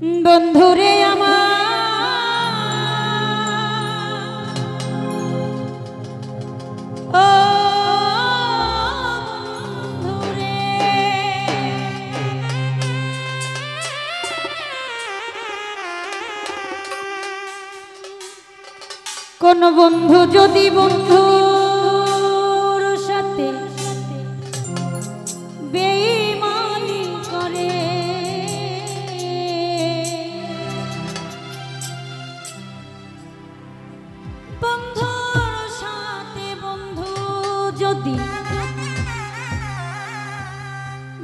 বন্ধুরে আমার ও বন্ধুরে, কোন বন্ধু যদি বন্ধুর সাথে বেঈমানি করে, বন্ধুর সাথে বন্ধু যদি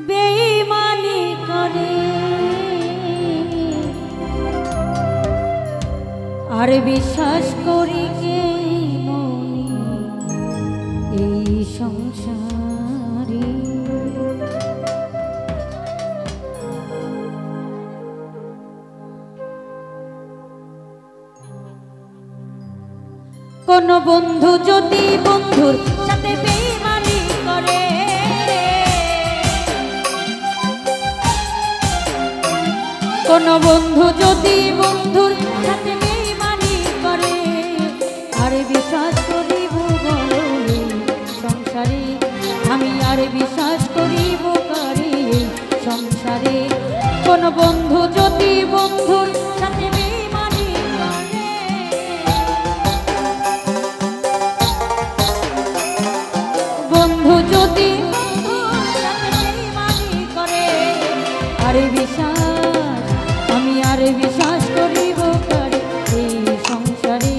বেঈমানি করে, আর বিশ্বাস করি কে মনি এই সংসারে। কোন বন্ধু যদি বন্ধুর সাথে বেঈমানি করে, কোন বন্ধু যদি বন্ধুর সাথে বেঈমানি করে, আর বিশ্বাস করিব বলে সংসারে, আমি আর বিশ্বাস করিব কারে সংসারে। কোন বন্ধু যদি বন্ধুর সাথে বেঈমানি করে, বন্ধু যদি বন্ধুর সাথে বেঈমানি করে, আরে বিশ্বাস আমি আর বিশ্বাস করিব কারে এই সংসারে,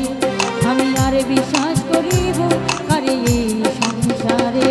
আমি আর বিশ্বাস করিব কারে এই সংসারে।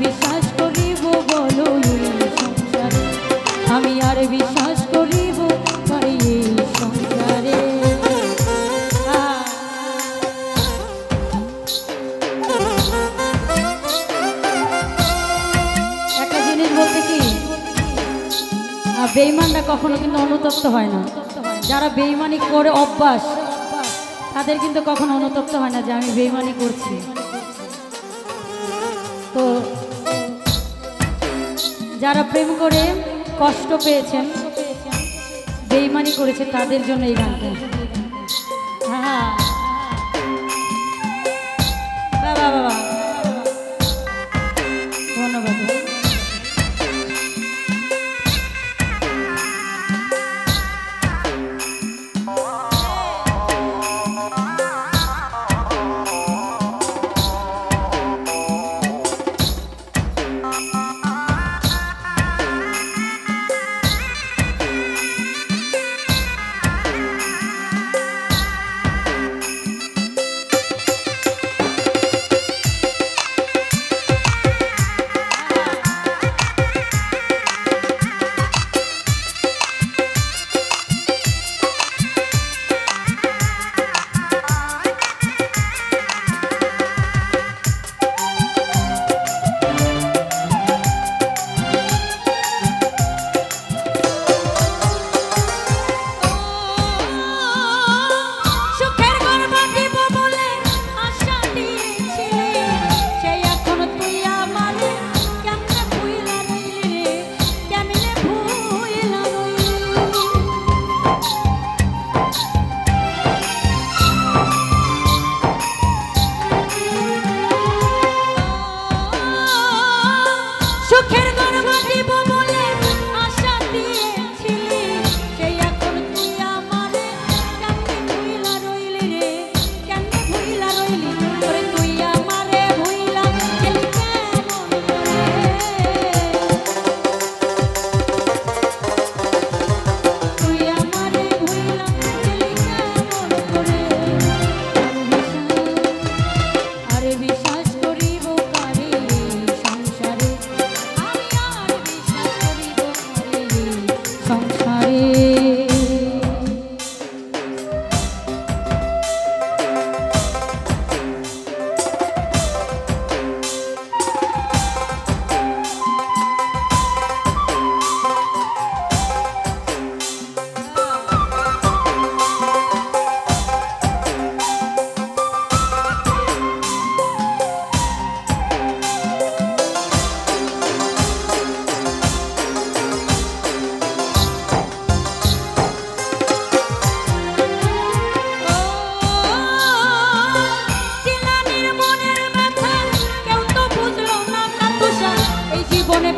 বিশ্বাস করিব বলো এই সংসারে, আমি আর বিশ্বাস করিব পারি এই সংসারে। একটা জিনিস বলতে কি, বেঈমানরা কখনো কিন্তু অনুতপ্ত হয় না। যারা বেঈমানি করে অভ্যাস তাদের কিন্তু কখনো অনুতপ্ত হয় না যে আমি বেঈমানি করছি। তো যারা প্রেম করে কষ্ট পেয়েছেন, বেঈমানি করেছে, তাদের জন্য এই গানটা। হ্যাঁ বাবা বাবা, ধন্যবাদ।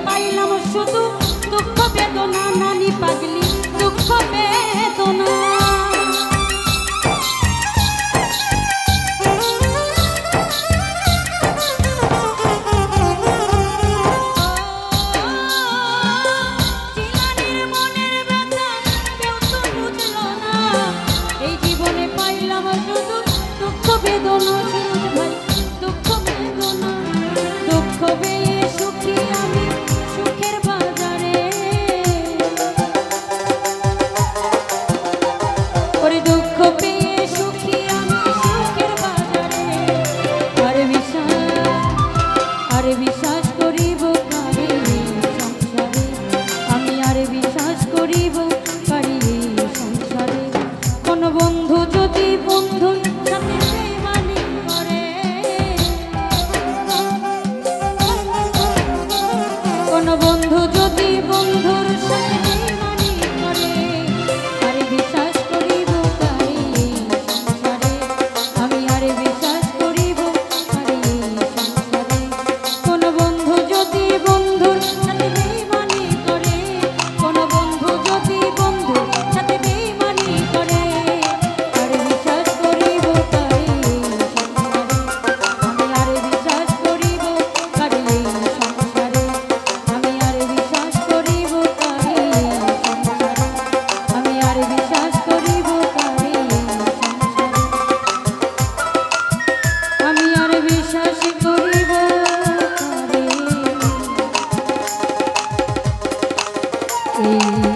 পাইলাম শুধু দুঃখ বেদনা, নানি পাগলি দুঃখ বেদনা। এই জীবনে পাইলাম শুধু দুঃখ বেদনা, ভাই দুঃখ বেদনা। দুঃখ পেয়ে সুখী আমি সুখের বাজারে, এই